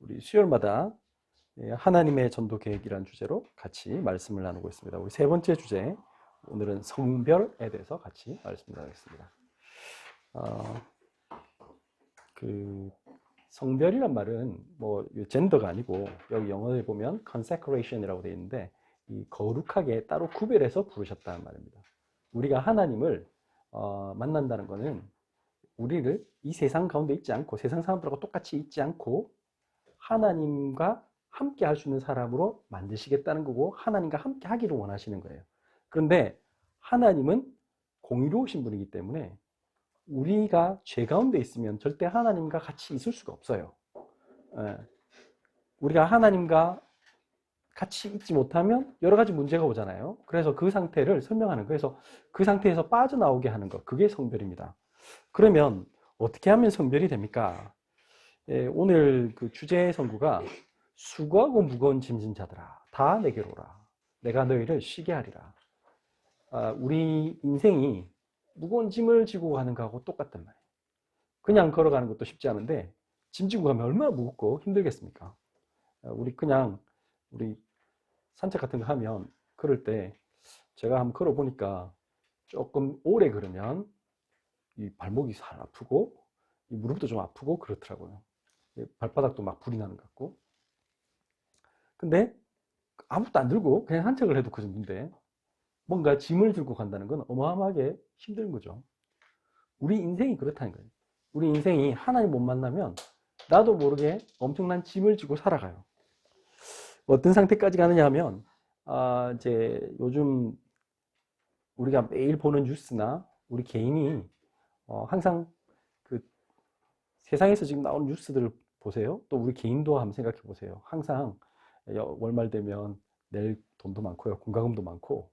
우리 수요일마다 하나님의 전도 계획이라는 주제로 같이 말씀을 나누고 있습니다. 우리 세 번째 주제, 오늘은 성별에 대해서 같이 말씀 나누겠습니다. 성별이란 말은 뭐 젠더가 아니고 여기 영어에 보면 consecration이라고 되어 있는데 이 거룩하게 따로 구별해서 부르셨다는 말입니다. 우리가 하나님을 만난다는 것은 우리를 이 세상 가운데 있지 않고 세상 사람들하고 똑같이 있지 않고 하나님과 함께 할 수 있는 사람으로 만드시겠다는 거고 하나님과 함께 하기를 원하시는 거예요. 그런데 하나님은 공의로우신 분이기 때문에 우리가 죄 가운데 있으면 절대 하나님과 같이 있을 수가 없어요. 우리가 하나님과 같이 있지 못하면 여러 가지 문제가 오잖아요. 그래서 그 상태를 설명하는 거예요. 그래서 그 상태에서 빠져나오게 하는 것, 그게 성별입니다. 그러면 어떻게 하면 성별이 됩니까? 오늘 그 주제 선구가 수고하고 무거운 짐진 자들아 다 내게로 오라 내가 너희를 쉬게 하리라. 우리 인생이 무거운 짐을 지고 가는 거하고 똑같단 말이에요. 그냥 걸어가는 것도 쉽지 않은데 짐 지고 가면 얼마나 무겁고 힘들겠습니까? 우리 산책 같은 거 하면 걸을 때 제가 한번 걸어 보니까 조금 오래 걸으면 이 발목이 살 아프고 이 무릎도 좀 아프고 그렇더라고요. 발바닥도 막 불이 나는 것 같고. 근데 아무것도 안 들고 그냥 산책을 해도 그 정도인데 뭔가 짐을 들고 간다는 건 어마어마하게 힘든 거죠. 우리 인생이 그렇다는 거예요. 우리 인생이 하나님 못 만나면 나도 모르게 엄청난 짐을 지고 살아가요. 어떤 상태까지 가느냐 하면 이제 요즘 우리가 매일 보는 뉴스나 우리 개인이 항상 그 세상에서 지금 나오는 뉴스들을 보세요. 또 우리 개인도 한번 생각해 보세요. 항상 월말 되면 낼 돈도 많고요. 공과금도 많고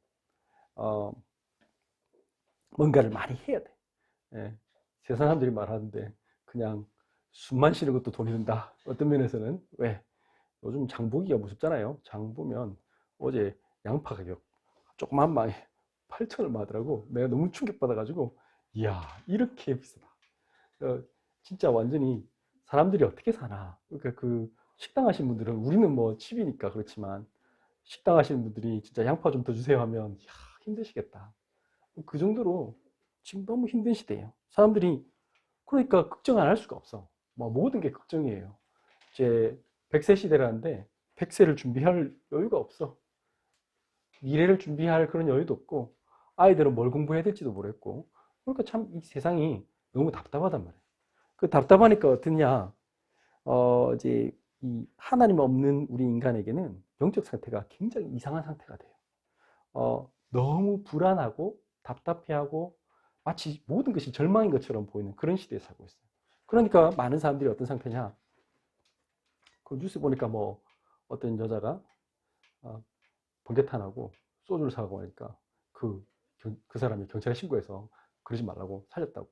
뭔가를 많이 해야 돼. 세상 사람들이 말하는데 그냥 숨만 쉬는 것도 돈이 든다. 어떤 면에서는 왜? 요즘 장 보기가 무섭잖아요. 장 보면 어제 양파 가격 조그만 망에 8,000원 하더라고. 내가 너무 충격받아가지고 이야 이렇게 비싸다. 진짜 완전히 사람들이 어떻게 사나. 그러니까 그 식당 하신 분들은 우리는 뭐 칩이니까 그렇지만 식당 하시는 분들이 진짜 양파 좀 더 주세요 하면 이야, 힘드시겠다. 그 정도로 지금 너무 힘든 시대예요. 사람들이 그러니까 걱정 안 할 수가 없어. 뭐 모든 게 걱정이에요. 이제 100세 시대라는데 100세를 준비할 여유가 없어. 미래를 준비할 그런 여유도 없고 아이들은 뭘 공부해야 될지도 모르겠고 그러니까 참 이 세상이 너무 답답하단 말이에요. 그 답답하니까 어떠냐? 이제 이 하나님 없는 우리 인간에게는 영적 상태가 굉장히 이상한 상태가 돼요. 너무 불안하고 답답해하고 마치 모든 것이 절망인 것처럼 보이는 그런 시대에 살고 있어요. 그러니까 많은 사람들이 어떤 상태냐? 그 뉴스 보니까 뭐 어떤 여자가 번개탄하고 소주를 사고 하니까 그 사람이 경찰에 신고해서 그러지 말라고 살렸다고.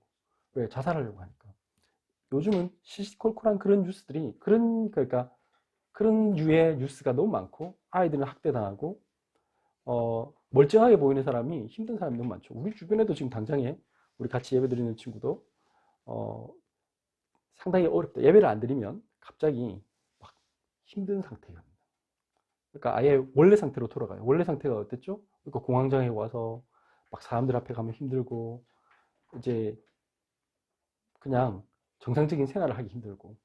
왜? 자살하려고 하니까. 요즘은 시시콜콜한 그런 뉴스들이 그러니까 그런 유의 뉴스가 너무 많고 아이들은 학대당하고 멀쩡하게 보이는 사람이 힘든 사람이 너무 많죠. 우리 주변에도 지금 당장에 우리 같이 예배 드리는 친구도 상당히 어렵다. 예배를 안 드리면 갑자기 막 힘든 상태가 됩니다. 그러니까 아예 원래 상태로 돌아가요. 원래 상태가 어땠죠? 그러니까 공황장애 와서 막 사람들 앞에 가면 힘들고 이제 그냥 정상적인 생활을 하기 힘들고.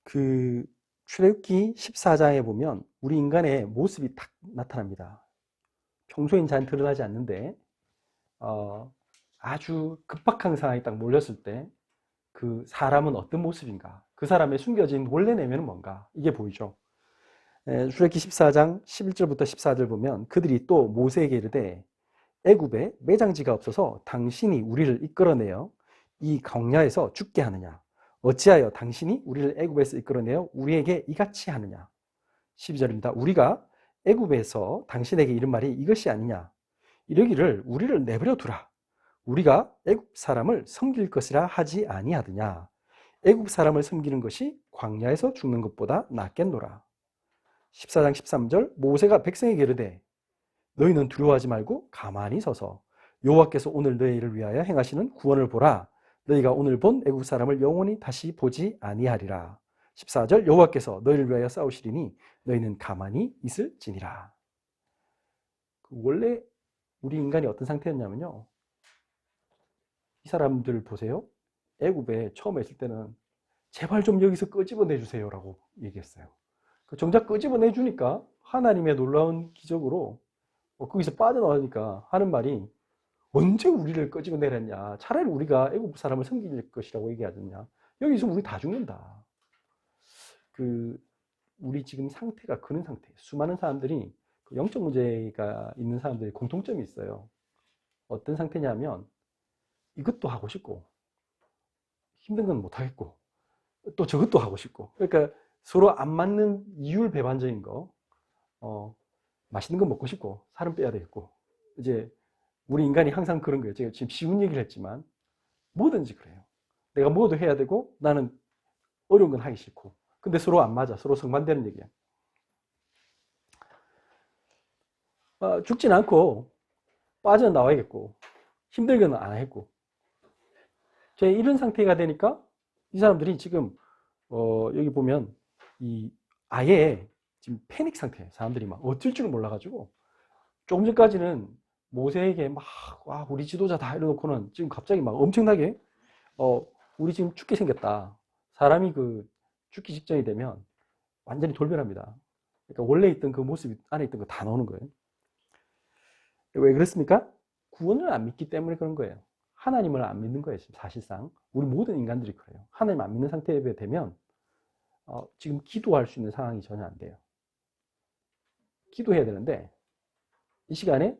그 출애굽기 14장에 보면 우리 인간의 모습이 딱 나타납니다. 평소엔 잘 드러나지 않는데 아주 급박한 상황이 딱 몰렸을 때 그 사람은 어떤 모습인가, 그 사람의 숨겨진 원래 내면은 뭔가, 이게 보이죠. 출애굽기 14장 11절부터 14절 보면 그들이 또 모세에게 이르되 애굽에 매장지가 없어서 당신이 우리를 이끌어내어 이 광야에서 죽게 하느냐? 어찌하여 당신이 우리를 애굽에서 이끌어내어 우리에게 이같이 하느냐? 12절입니다. 우리가 애굽에서 당신에게 이른 말이 이것이 아니냐? 이러기를 우리를 내버려 두라. 우리가 애굽 사람을 섬길 것이라 하지 아니하느냐? 애굽 사람을 섬기는 것이 광야에서 죽는 것보다 낫겠노라. 14장 13절 모세가 백성에게 이르되 너희는 두려워하지 말고 가만히 서서 여호와께서 오늘 너희를 위하여 행하시는 구원을 보라. 너희가 오늘 본 애국 사람을 영원히 다시 보지 아니하리라. 14절 여호와께서 너희를 위하여 싸우시리니 너희는 가만히 있을지니라. 원래 우리 인간이 어떤 상태였냐면요. 이 사람들 보세요. 애굽에 처음에 있을 때는 제발 좀 여기서 끄집어내 주세요라고 얘기했어요. 정작 끄집어내 주니까 하나님의 놀라운 기적으로 거기서 빠져나오니까 하는 말이 언제 우리를 끄집어내렸냐. 차라리 우리가 애굽 사람을 섬길 것이라고 얘기하잖냐. 여기서 우리 다 죽는다. 우리 지금 상태가 그런 상태예요. 수많은 사람들이 영적 문제가 있는 사람들이 공통점이 있어요. 어떤 상태냐면 이것도 하고 싶고 힘든 건 못하겠고 또 저것도 하고 싶고 그러니까 서로 안 맞는 이율배반적인 거 맛있는 거 먹고 싶고 살은 빼야 되겠고 이제 우리 인간이 항상 그런 거예요. 제가 지금 쉬운 얘기를 했지만 뭐든지 그래요. 내가 뭐도 해야 되고 나는 어려운 건 하기 싫고 근데 서로 안 맞아. 서로 성반되는 얘기야. 죽진 않고 빠져나와야겠고 힘들게는 안 하겠고 이런 상태가 되니까 이 사람들이 지금 여기 보면 아예 지금 패닉 상태예요. 사람들이 막 어쩔 줄 몰라가지고 조금 전까지는 모세에게 막 와 우리 지도자다 이러놓고는 지금 갑자기 막 엄청나게 우리 지금 죽게 생겼다. 사람이 죽기 직전이 되면 완전히 돌변합니다. 그러니까 원래 있던 그 모습이 안에 있던 거 다 나오는 거예요. 왜 그렇습니까? 구원을 안 믿기 때문에 그런 거예요. 하나님을 안 믿는 거예요. 사실상 우리 모든 인간들이 그래요. 하나님 안 믿는 상태에 되면 지금 기도할 수 있는 상황이 전혀 안 돼요. 기도해야 되는데 이 시간에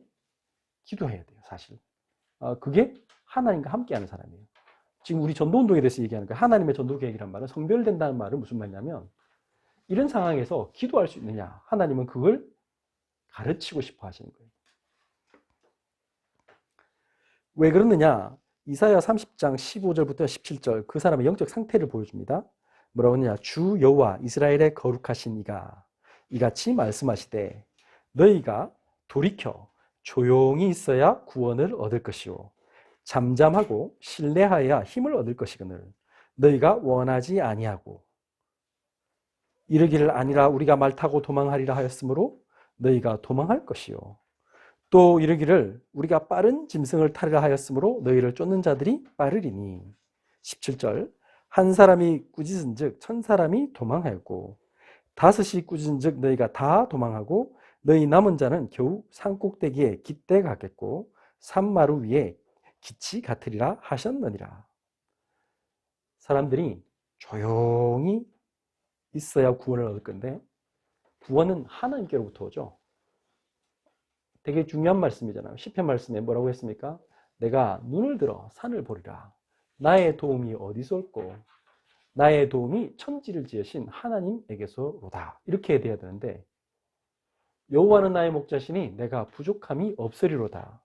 기도해야 돼요. 사실 그게 하나님과 함께하는 사람이에요. 지금 우리 전도운동에 대해서 얘기하는 거예요. 하나님의 전도계획이란 말은 성별된다는 말은 무슨 말이냐면 이런 상황에서 기도할 수 있느냐. 하나님은 그걸 가르치고 싶어 하시는 거예요. 왜 그러느냐? 이사야 30장 15절부터 17절 그 사람의 영적 상태를 보여줍니다. 뭐라고 하느냐? 주 여호와 이스라엘의 거룩하신 이가 이같이 말씀하시되 너희가 돌이켜 조용히 있어야 구원을 얻을 것이요 잠잠하고 신뢰하여야 힘을 얻을 것이거늘 너희가 원하지 아니하고 이르기를 아니라 우리가 말 타고 도망하리라 하였으므로 너희가 도망할 것이요 또 이르기를 우리가 빠른 짐승을 타리라 하였으므로 너희를 쫓는 자들이 빠르리니 17절 한 사람이 꾸짖은즉 천 사람이 도망하였고 다섯이 꾸짖은즉 너희가 다 도망하고 너희 남은 자는 겨우 산꼭대기에 깃대 같겠고 산마루 위에 기치 같으리라 하셨느니라. 사람들이 조용히 있어야 구원을 얻을 건데 구원은 하나님께로부터 오죠. 되게 중요한 말씀이잖아요. 시편 말씀에 뭐라고 했습니까? 내가 눈을 들어 산을 보리라. 나의 도움이 어디서 올꼬? 나의 도움이 천지를 지으신 하나님에게서로다. 이렇게 돼야 되는데 여호와는 나의 목자시니 내가 부족함이 없으리로다.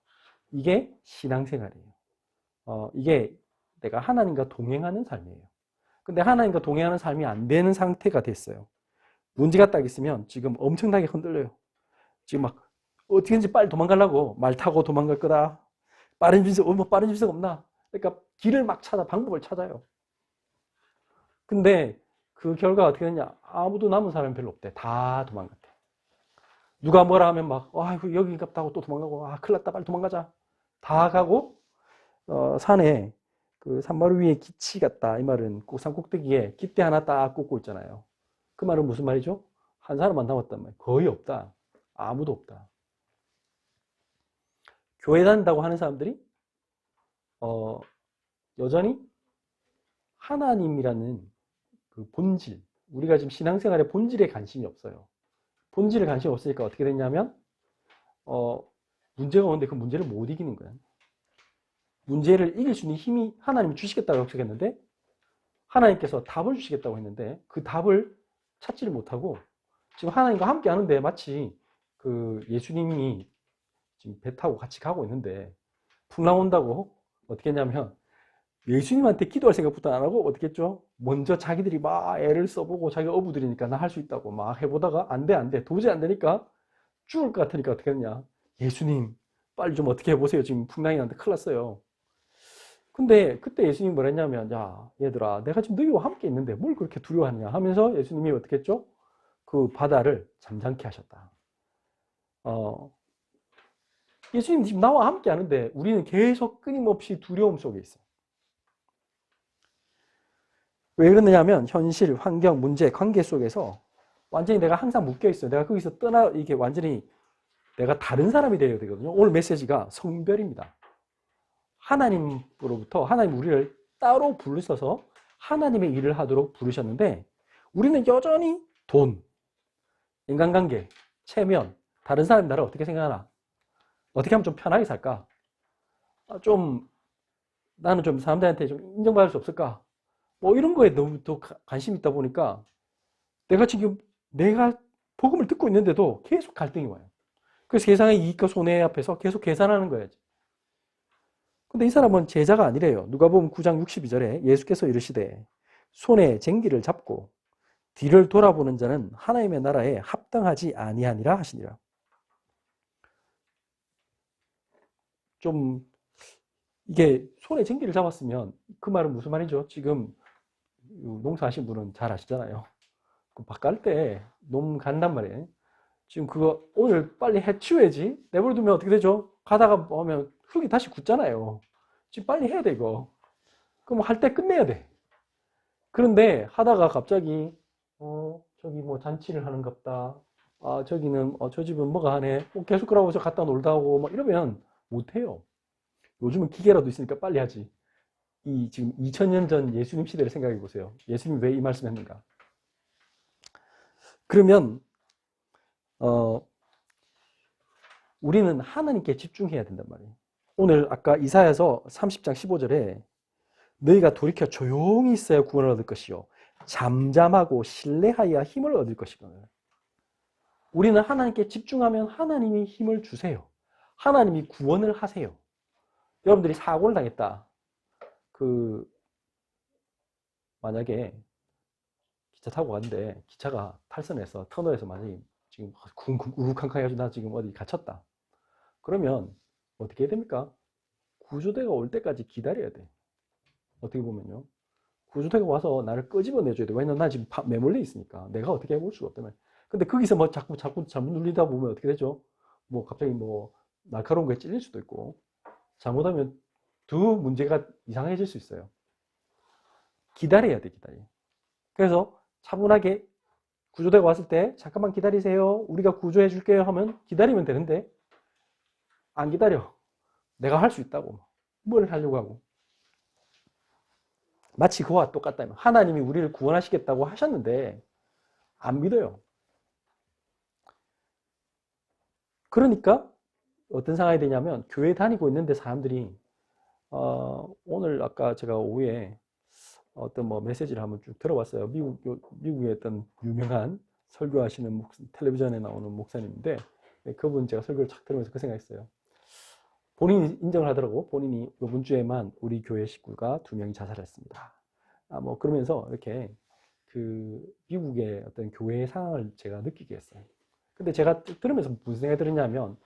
이게 신앙생활이에요. 이게 내가 하나님과 동행하는 삶이에요. 근데 하나님과 동행하는 삶이 안 되는 상태가 됐어요. 문제가 딱 있으면 지금 엄청나게 흔들려요. 지금 막 어떻게든지 빨리 도망가려고 말 타고 도망갈 거다. 빠른 짐승 없나? 그러니까 길을 막 방법을 찾아요. 근데 그 결과가 어떻게 되냐? 아무도 남은 사람이 별로 없대. 다 도망갔대. 누가 뭐라 하면 막 여기 갑다고 또 도망가고 큰일 났다 빨리 도망가자. 다 가고 산에 그 산마루 위에 기치 같다. 이 말은 산꼭대기에 깃대 하나 딱 꽂고 있잖아요. 그 말은 무슨 말이죠? 한 사람만 남았단 말이에요. 거의 없다. 아무도 없다. 교회 다닌다고 하는 사람들이 여전히 하나님이라는 그 본질, 우리가 지금 신앙생활의 본질에 관심이 없어요. 본질에 관심이 없으니까 어떻게 됐냐면 문제가 오는데 그 문제를 못 이기는 거야. 문제를 이길 수 있는 힘이 하나님이 주시겠다고 약속했는데 하나님께서 답을 주시겠다고 했는데 그 답을 찾지를 못하고 지금 하나님과 함께 하는데 마치 그 예수님이 지금 배 타고 같이 가고 있는데 풍랑 온다고 어떻게 했냐면 예수님한테 기도할 생각부터 안 하고 어떻게 했죠? 먼저 자기들이 막 애를 써보고 자기가 어부들이니까 나 할 수 있다고 막 해보다가 안 돼 도저히 안 되니까 죽을 것 같으니까 어떻게 했냐? 예수님 빨리 좀 어떻게 해보세요. 지금 풍랑이 나는데 큰일 났어요. 근데 그때 예수님이 뭐라 했냐면, 야, 얘들아, 내가 지금 너희와 함께 있는데 뭘 그렇게 두려워하느냐 하면서 예수님이 어떻게 했죠? 그 바다를 잠잠케 하셨다. 예수님 지금 나와 함께 하는데 우리는 계속 끊임없이 두려움 속에 있어요. 왜 그러느냐면 현실, 환경, 문제, 관계 속에서 완전히 내가 항상 묶여 있어요. 내가 거기서 이게 완전히 내가 다른 사람이 되어야 되거든요. 오늘 메시지가 성별입니다. 하나님 우리를 따로 부르셔서 하나님의 일을 하도록 부르셨는데 우리는 여전히 돈, 인간관계, 체면, 다른 사람이 나를 어떻게 생각하나? 어떻게 하면 좀 편하게 살까? 나는 좀 사람들한테 좀 인정받을 수 없을까? 뭐 이런 거에 너무 또 관심이 있다 보니까 내가 복음을 듣고 있는데도 계속 갈등이 와요. 그래서 세상의 이익과 손해 앞에서 계속 계산하는 거야지. 근데 이 사람은 제자가 아니래요. 누가복음 9장 62절에 예수께서 이르시되 손에 쟁기를 잡고 뒤를 돌아보는 자는 하나님의 나라에 합당하지 아니하니라 하시니라. 좀 이게 손에 쟁기를 잡았으면 그 말은 무슨 말이죠? 지금 농사하신 분은 잘 아시잖아요. 밭 갈 때 농 간단 말이에요. 지금 그거 오늘 빨리 해치워야지. 내버려두면 어떻게 되죠? 가다가 보면 흙이 다시 굳잖아요. 지금 빨리 해야 돼 이거. 그럼 할 때 끝내야 돼. 그런데 하다가 갑자기 저기 뭐 잔치를 하는갑다. 아 저기는 저 집은 뭐가 하네. 계속 그러고 저 갔다 놀다 오고 뭐 이러면 못해요. 요즘은 기계라도 있으니까 빨리 하지. 이 지금 2000년 전 예수님 시대를 생각해 보세요. 예수님 왜 이 말씀 했는가? 그러면 우리는 하나님께 집중해야 된단 말이에요. 오늘 아까 이사야서 30장 15절에 너희가 돌이켜 조용히 있어야 구원을 얻을 것이요 잠잠하고 신뢰하여야 힘을 얻을 것이거든요. 우리는 하나님께 집중하면 하나님이 힘을 주세요. 하나님이 구원을 하세요. 여러분들이 사고를 당했다. 만약에 기차 타고 갔는데 기차가 탈선해서 터널에서 만약에 지금 우르캉캉 해가지고 나 지금 어디 갇혔다. 그러면 어떻게 해야 됩니까? 구조대가 올 때까지 기다려야 돼. 어떻게 보면요. 구조대가 와서 나를 끄집어내줘야 돼. 왜냐면 나 지금 매몰려 있으니까. 내가 어떻게 해볼 수가 없다면. 근데 거기서 뭐 자꾸 잘못 눌리다 보면 어떻게 되죠? 뭐 갑자기 뭐 날카로운 거에 찔릴 수도 있고. 잘못하면 두 문제가 이상해질 수 있어요. 기다려야 돼, 기다려. 그래서 차분하게 구조대가 왔을 때 잠깐만 기다리세요. 우리가 구조해 줄게요 하면 기다리면 되는데 안 기다려. 내가 할 수 있다고. 뭘 하려고 하고. 마치 그와 똑같다. 하나님이 우리를 구원하시겠다고 하셨는데 안 믿어요. 그러니까 어떤 상황이 되냐면 교회 다니고 있는데 사람들이 오늘 아까 제가 오후에 어떤 뭐 메시지를 한번 쭉 들어봤어요. 미국의 어떤 유명한 설교하시는 텔레비전에 나오는 목사님인데 그분 제가 설교를 착 들으면서 그 생각했어요. 본인이 인정을 하더라고. 본인이 이번 주에만 우리 교회 식구가 2명이 자살했습니다. 뭐 그러면서 이렇게 미국의 어떤 교회의 상황을 제가 느끼게 했어요. 근데 제가 들으면서 무슨 생각이 들었냐면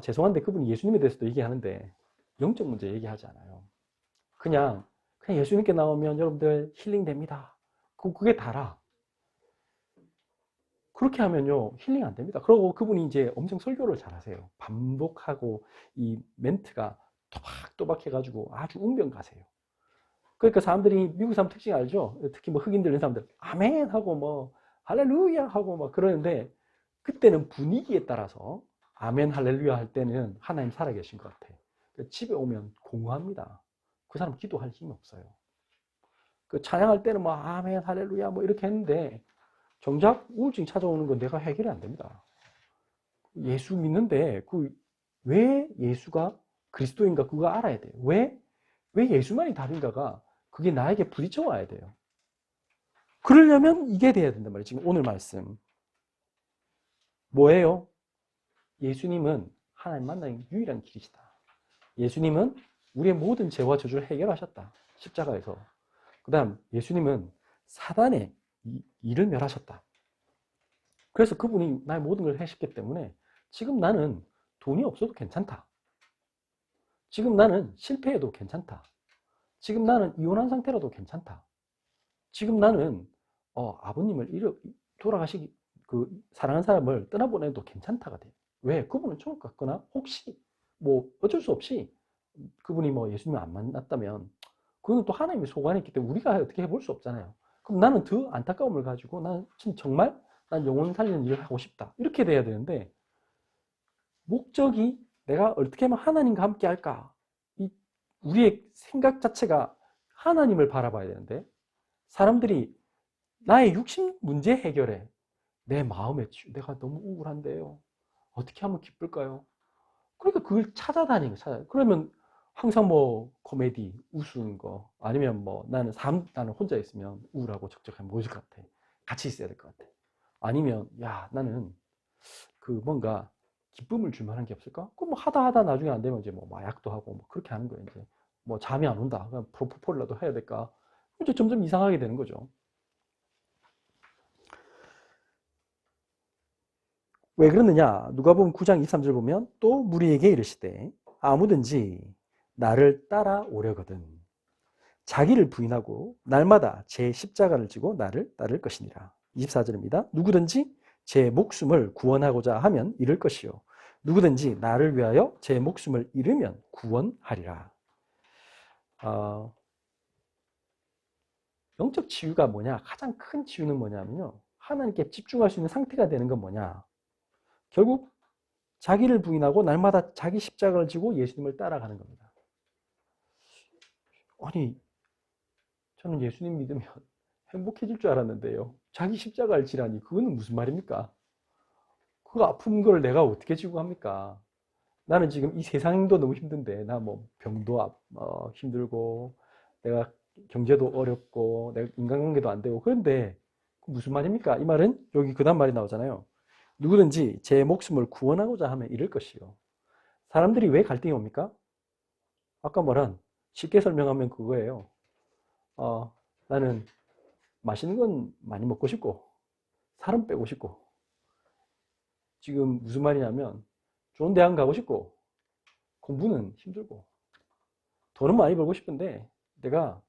죄송한데 그분이 예수님에 대해서도 얘기하는데 영적 문제 얘기하지 않아요. 그냥 예수님께 나오면 여러분들 힐링됩니다. 그게 다라. 그렇게 하면요 힐링 안 됩니다. 그리고 그분이 이제 엄청 설교를 잘하세요. 반복하고 이 멘트가 또박또박 해가지고 아주 웅변가세요. 그러니까 사람들이 미국 사람 특징 알죠? 특히 뭐 흑인 들린 사람들 아멘 하고 뭐 할렐루야 하고 막 그러는데 그때는 분위기에 따라서 아멘 할렐루야 할 때는 하나님 살아계신 것 같아. 집에 오면 공허합니다. 그 사람 기도할 힘이 없어요. 그 찬양할 때는 뭐 아멘 할렐루야 뭐 이렇게 했는데 정작 우울증 찾아오는 건 내가 해결이 안 됩니다. 예수 믿는데 왜 예수가 그리스도인가 그거 알아야 돼요. 왜 예수만이 답인가가 그게 나에게 부딪혀 와야 돼요. 그러려면 이게 돼야 된단 말이에요. 지금 오늘 말씀 뭐예요? 예수님은 하나님 만나는 유일한 길이시다. 예수님은 우리의 모든 죄와 저주를 해결하셨다. 십자가에서. 그 다음 예수님은 사단의 일을 멸하셨다. 그래서 그분이 나의 모든 걸 하셨기 때문에 지금 나는 돈이 없어도 괜찮다. 지금 나는 실패해도 괜찮다. 지금 나는 이혼한 상태라도 괜찮다. 지금 나는 아버님을 돌아가시기 사랑하는 사람을 떠나보내도 괜찮다가 돼요. 왜? 그분은 천국 갔거나 혹시 뭐 어쩔 수 없이 그분이 뭐 예수님을 안 만났다면 그거는 또 하나님의 소관이 있기 때문에 우리가 어떻게 해볼 수 없잖아요. 그럼 나는 더 안타까움을 가지고 난 정말 난 영혼 살리는 일을 하고 싶다. 이렇게 돼야 되는데 목적이 내가 어떻게 하면 하나님과 함께 할까? 우리의 생각 자체가 하나님을 바라봐야 되는데 사람들이 나의 육신 문제 해결에 내 마음에 내가 너무 우울한데요. 어떻게 하면 기쁠까요? 그러니까 그걸 찾아다니는 거예요. 그러면 항상 뭐 코미디, 웃는 거 아니면 뭐 나는 혼자 있으면 우울하고 적적하면 뭐일 것 같아. 같이 있어야 될 것 같아. 아니면 야 나는 뭔가 기쁨을 줄 만한 게 없을까? 그럼 뭐 하다 나중에 안 되면 이제 뭐 마약도 하고 뭐 그렇게 하는 거예요. 이제 뭐 잠이 안 온다. 그럼 프로포폴이라도 해야 될까? 이제 점점 이상하게 되는 거죠. 왜 그러느냐? 누가복음 9장 23절 보면 또 무리에게 이르시되 아무든지 나를 따라오려거든 자기를 부인하고 날마다 제 십자가를 지고 나를 따를 것이니라. 24절입니다. 누구든지 제 목숨을 구원하고자 하면 잃을 것이요 누구든지 나를 위하여 제 목숨을 잃으면 구원하리라. 영적 치유가 뭐냐? 가장 큰 치유는 뭐냐면요. 하나님께 집중할 수 있는 상태가 되는 건 뭐냐? 결국 자기를 부인하고 날마다 자기 십자가를 지고 예수님을 따라가는 겁니다. 아니, 저는 예수님 믿으면 행복해질 줄 알았는데요. 자기 십자가를 지라니 그거는 무슨 말입니까? 그 아픈 걸 내가 어떻게 지고 합니까? 나는 지금 이 세상도 너무 힘든데 나 뭐 병도 힘들고 내가 경제도 어렵고 내가 인간관계도 안 되고 그런데 무슨 말입니까? 이 말은 여기 그 다음 말이 나오잖아요. 누구든지 제 목숨을 구원하고자 하면 이럴 것이요. 사람들이 왜 갈등이 옵니까? 아까 말한 쉽게 설명하면 그거예요. 나는 맛있는 건 많이 먹고 싶고 살은 빼고 싶고 지금 무슨 말이냐면 좋은 대학 가고 싶고 공부는 힘들고 돈은 많이 벌고 싶은데 내가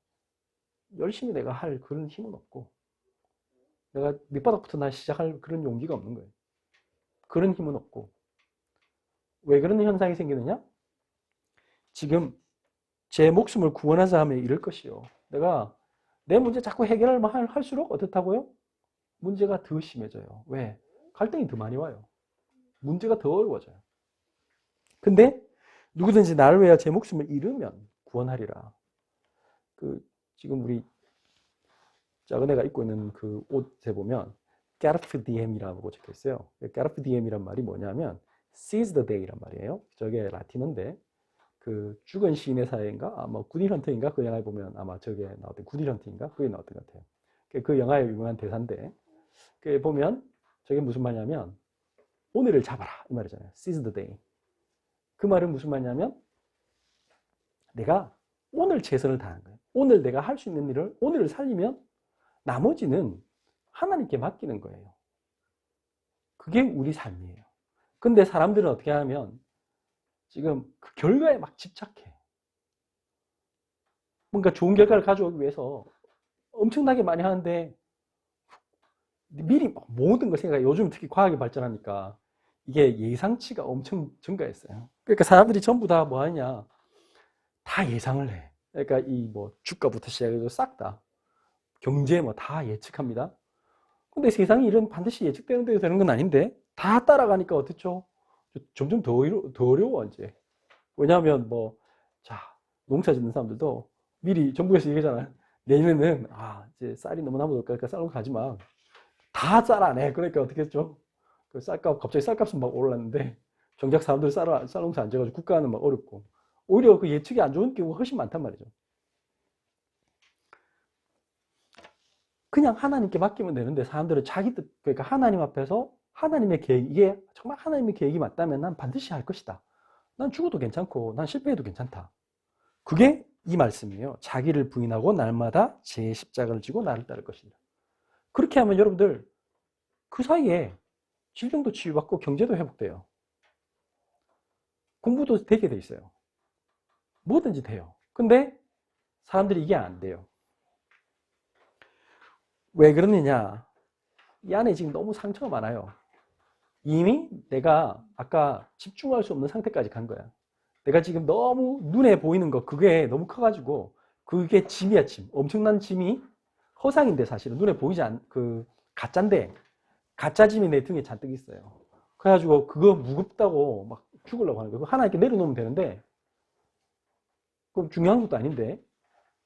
열심히 내가 할 그런 힘은 없고 내가 밑바닥부터 나 시작할 그런 용기가 없는 거예요. 그런 힘은 없고 왜 그런 현상이 생기느냐? 지금 제 목숨을 구원하자 하면 이럴 것이요. 내가 내 문제 자꾸 해결을 할수록 어떻다고요? 문제가 더 심해져요. 왜? 갈등이 더 많이 와요. 문제가 더 어려워져요. 근데 누구든지 나를 위하여 제 목숨을 잃으면 구원하리라. 지금 우리 작은 애가 입고 있는 그 옷에 보면 까르프 디엠이라고 적혀 있어요. 까르프 디엠이란 말이 뭐냐면 seize the day란 말이에요. 저게 라틴어인데 그 죽은 시인의 사회인가 아마 구디헌트인가 그 영화에 보면 아마 저게 나왔던 구디헌트인가 그게 나왔던 것 같아요. 그 영화의 유명한 대사인데 그 보면 저게 무슨 말이냐면 오늘을 잡아라 이 말이잖아요. seize the day. 그 말은 무슨 말이냐면 내가 오늘 최선을 다하는 거예요. 오늘 내가 할 수 있는 일을 오늘을 살리면 나머지는 하나님께 맡기는 거예요. 그게 우리 삶이에요. 근데 사람들은 어떻게 하면 지금 그 결과에 막 집착해. 뭔가 좋은 결과를 가져오기 위해서 엄청나게 많이 하는데 미리 모든 걸 생각해. 요즘 특히 과학이 발전하니까 이게 예상치가 엄청 증가했어요. 그러니까 사람들이 전부 다 뭐 하냐? 다 예상을 해. 그러니까 이 뭐 주가부터 시작해서 싹 다 경제 뭐 다 예측합니다. 근데 세상이 이런 반드시 예측되는 대로 되는 건 아닌데 다 따라가니까 어떻죠? 점점 더 어려워 이제. 왜냐하면 자 농사 짓는 사람들도 미리 정부에서 얘기하잖아요. 내년에는 이제 쌀이 너무 남아돌 거니까 쌀로 가지 마. 다 쌀 안 해. 그러니까 어떻게 했죠? 그 쌀값 갑자기 쌀값은 막 올랐는데 정작 사람들 쌀 농사 안 지어가지고 국가는 막 어렵고 오히려 그 예측이 안 좋은 경우가 훨씬 많단 말이죠. 그냥 하나님께 맡기면 되는데 사람들은 자기 뜻 그러니까 하나님 앞에서 하나님의 계획 이게 정말 하나님의 계획이 맞다면 난 반드시 할 것이다. 난 죽어도 괜찮고 난 실패해도 괜찮다. 그게 이 말씀이에요. 자기를 부인하고 날마다 제 십자가를 지고 나를 따를 것이다. 그렇게 하면 여러분들 그 사이에 질병도 치유받고 경제도 회복돼요. 공부도 되게 돼 있어요. 뭐든지 돼요. 근데 사람들이 이게 안 돼요. 왜 그러느냐? 이 안에 지금 너무 상처가 많아요. 이미 내가 아까 집중할 수 없는 상태까지 간 거야. 내가 지금 너무 눈에 보이는 거 그게 너무 커가지고 그게 짐이야, 짐. 엄청난 짐이 허상인데 사실은 눈에 보이지 않, 가짜인데 가짜 짐이 내 등에 잔뜩 있어요. 그래가지고 그거 무겁다고 막 죽으려고 하는 거예요. 하나 이렇게 내려놓으면 되는데 그럼 중요한 것도 아닌데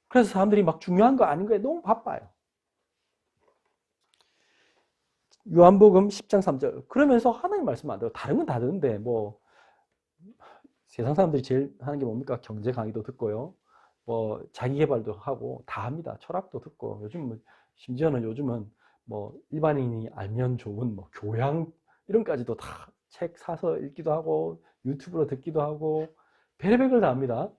그래서 사람들이 막 중요한 거 아닌 거에 너무 바빠요. 요한복음 10장 3절 그러면서 하나님 말씀 안 돼요. 다른 건 다 듣는데 뭐 세상 사람들이 제일 하는 게 뭡니까? 경제 강의도 듣고요. 뭐 자기 개발도 하고 다 합니다. 철학도 듣고 요즘 뭐 심지어는 요즘은 뭐 일반인이 알면 좋은 뭐 교양 이런까지도 다 책 사서 읽기도 하고 유튜브로 듣기도 하고 별의별 다 합니다.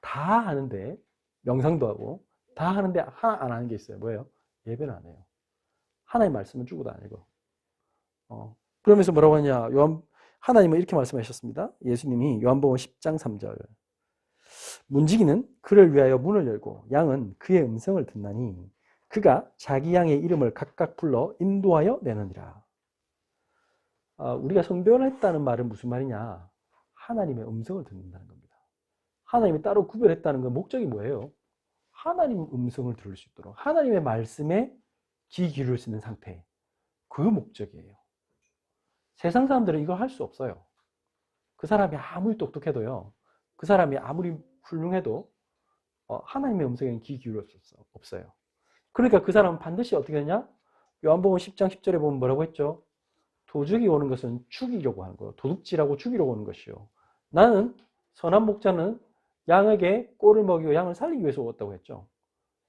다 하는데 명상도 하고 다 하는데 하나 안 하는 게 있어요. 뭐예요? 예배는 안 해요. 하나님 말씀은 죽어도 안 읽어. 그러면서 뭐라고 하냐? 하나님은 이렇게 말씀하셨습니다. 예수님이 요한복음 10장 3절. 문지기는 그를 위하여 문을 열고 양은 그의 음성을 듣나니 그가 자기 양의 이름을 각각 불러 인도하여 내느니라. 우리가 성별했다는 말은 무슨 말이냐? 하나님의 음성을 듣는다는 겁니다. 하나님이 따로 구별했다는 건 목적이 뭐예요? 하나님 음성을 들을 수 있도록 하나님의 말씀에 귀 기울일 수 있는 상태. 그 목적이에요. 세상 사람들은 이걸 할 수 없어요. 그 사람이 아무리 똑똑해도요. 그 사람이 아무리 훌륭해도 하나님의 음성에 귀 기울일 수 없어요. 그러니까 그 사람은 반드시 어떻게 하냐? 요한복음 10장 10절에 보면 뭐라고 했죠? 도둑이 오는 것은 죽이려고 하는 거예요. 도둑질하고 죽이려고 오는 것이요. 나는 선한 목자는 양에게 꼴을 먹이고 양을 살리기 위해서 왔다고 했죠.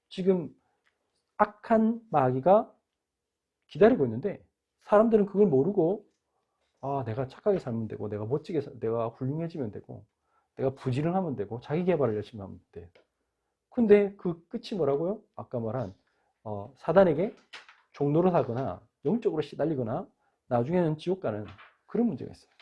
지금 악한 마귀가 기다리고 있는데 사람들은 그걸 모르고 내가 착하게 살면 되고 내가 멋지게 내가 훌륭해지면 되고 내가 부지런하면 되고 자기 개발을 열심히 하면 돼. 근데 그 끝이 뭐라고요? 아까 말한 사단에게 종노릇하거나 영적으로 시달리거나 나중에는 지옥 가는 그런 문제가 있어요.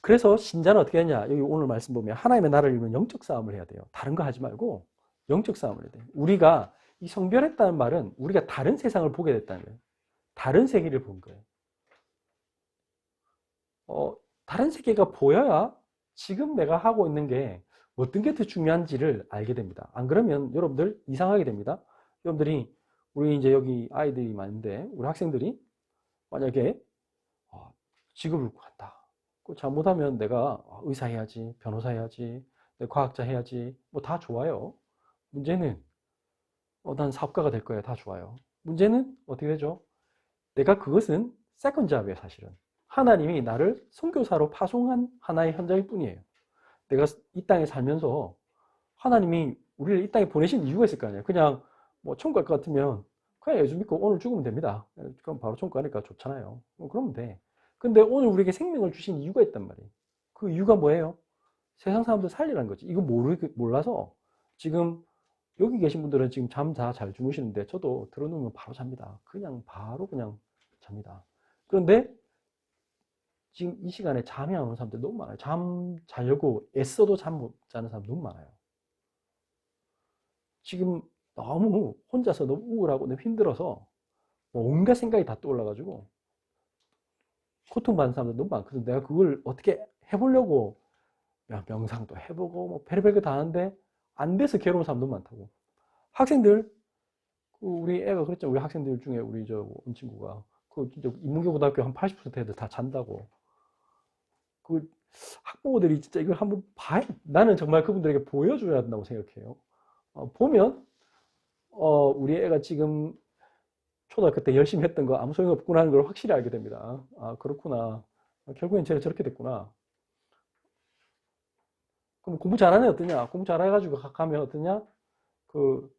그래서 신자는 어떻게 하냐? 여기 오늘 말씀 보면 하나님의 나라를 이루는 영적 싸움을 해야 돼요. 다른 거 하지 말고 영적 싸움을 해야 돼요. 우리가 이 성별했다는 말은 우리가 다른 세상을 보게 됐다는 거예요. 다른 세계를 본 거예요. 다른 세계가 보여야 지금 내가 하고 있는 게 어떤 게 더 중요한지를 알게 됩니다. 안 그러면 여러분들 이상하게 됩니다. 여러분들이 우리 이제 여기 아이들이 많은데 우리 학생들이 만약에 직업을 구한다. 잘못하면 내가 의사 해야지, 변호사 해야지, 과학자 해야지, 뭐 다 좋아요. 문제는 난 사업가가 될 거야. 다 좋아요. 문제는 어떻게 되죠? 내가 그것은 세컨 잡이에요, 사실은. 하나님이 나를 선교사로 파송한 하나의 현장일 뿐이에요. 내가 이 땅에 살면서 하나님이 우리를 이 땅에 보내신 이유가 있을 거 아니에요. 그냥 뭐 천국 갈 것 같으면 그냥 예수 믿고 오늘 죽으면 됩니다. 그럼 바로 천국 가니까 좋잖아요. 그러면 돼. 근데 오늘 우리에게 생명을 주신 이유가 있단 말이에요. 그 이유가 뭐예요? 세상 사람들 살리라는 거지. 이거 몰라서 지금 여기 계신 분들은 지금 잠 다 잘 주무시는데 저도 들어놓으면 바로 잡니다. 그냥 바로 그냥 잡니다. 그런데 지금 이 시간에 잠이 안 오는 사람들 너무 많아요. 잠 자려고 애써도 잠 못 자는 사람 너무 많아요. 지금 너무 혼자서 너무 우울하고 너무 힘들어서 뭐 온갖 생각이 다 떠올라가지고 고통받는 사람들 너무 많거든. 내가 그걸 어떻게 해보려고 명상도 해보고 뭐 별의별 거 다 하는데 안 돼서 괴로운 사람 너무 많다고. 학생들 우리 애가 그랬죠. 우리 학생들 중에 우리 온 친구가 그 진짜 인문계고등학교 한 80% 애들 다 잔다고. 그 학부모들이 진짜 이걸 한번 봐야 나는 정말 그분들에게 보여줘야 된다고 생각해요. 보면 우리 애가 지금 초등학교 때 열심히 했던 거 아무 소용없구나 하는 걸 확실히 알게 됩니다. 그렇구나. 결국엔 쟤는 저렇게 됐구나. 그럼 공부 잘하는 애 어떠냐? 공부 잘해가지고 가면 어떠냐? 그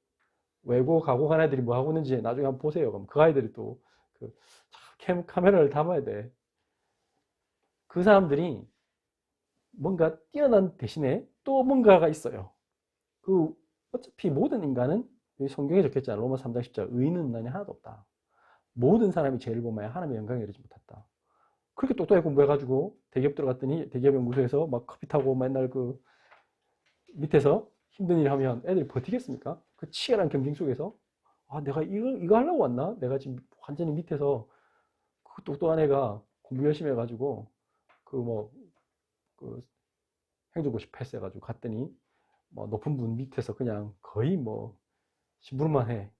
외고 가고 간 애들이 뭐 하고 있는지 나중에 한번 보세요. 그럼 그 아이들이 또 카메라를 담아야 돼. 그 사람들이 뭔가 뛰어난 대신에 또 뭔가가 있어요. 어차피 모든 인간은 성경에 적혔잖아. 로마 3장 10절 의인은 나니 하나도 없다. 모든 사람이 죄를 범하여 하나님의 영광에 이르지 못했다. 그렇게 똑똑하게 공부해가지고 대기업 들어갔더니 대기업 연구소에서 막 커피 타고 맨날 밑에서 힘든 일 하면 애들이 버티겠습니까? 그 치열한 경쟁 속에서 아, 내가 이거 하려고 왔나? 내가 지금 완전히 밑에서 그 똑똑한 애가 공부 열심히 해가지고 그 뭐 그 행정고시 패스해가지고 갔더니 뭐 높은 분 밑에서 그냥 거의 뭐 심부름만 해.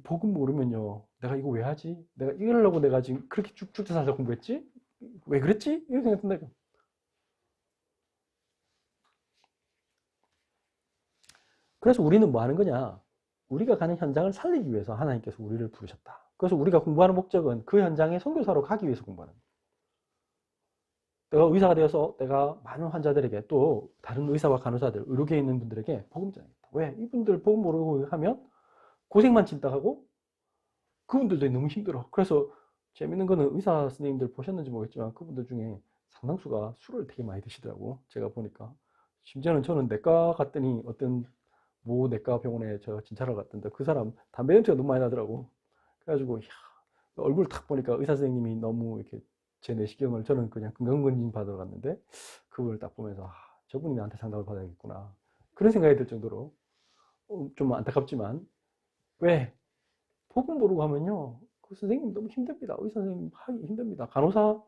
복음 모르면요. 내가 이거 왜 하지? 내가 이러려고 내가 지금 그렇게 쭉쭉 살살 공부했지? 왜 그랬지? 이런 생각 든다. 그래서 우리는 뭐 하는 거냐? 우리가 가는 현장을 살리기 위해서 하나님께서 우리를 부르셨다. 그래서 우리가 공부하는 목적은 그 현장에 선교사로 가기 위해서 공부하는 거예요. 내가 의사가 되어서 내가 많은 환자들에게 또 다른 의사와 간호사들, 의료계에 있는 분들에게 복음 전하겠다. 왜? 이분들 복음 모르고 하면 고생만 진다 하고 그분들도 너무 힘들어. 그래서 재밌는 거는 의사 선생님들 보셨는지 모르겠지만 그분들 중에 상당수가 술을 되게 많이 드시더라고. 제가 보니까. 심지어는 저는 내과 갔더니 어떤 모 내과 병원에 저 진찰을 갔던데 그 사람 담배 냄새가 너무 많이 나더라고. 그래가지고 얼굴 딱 보니까 의사 선생님이 너무 이렇게 제 내시경을 저는 그냥 건강검진 받으러 갔는데 그걸 딱 보면서 저분이 나한테 상담을 받아야겠구나. 그런 생각이 들 정도로 좀 안타깝지만 왜 복음 모르고 하면요 그 선생님 너무 힘듭니다. 의사 선생님 하기 힘듭니다. 간호사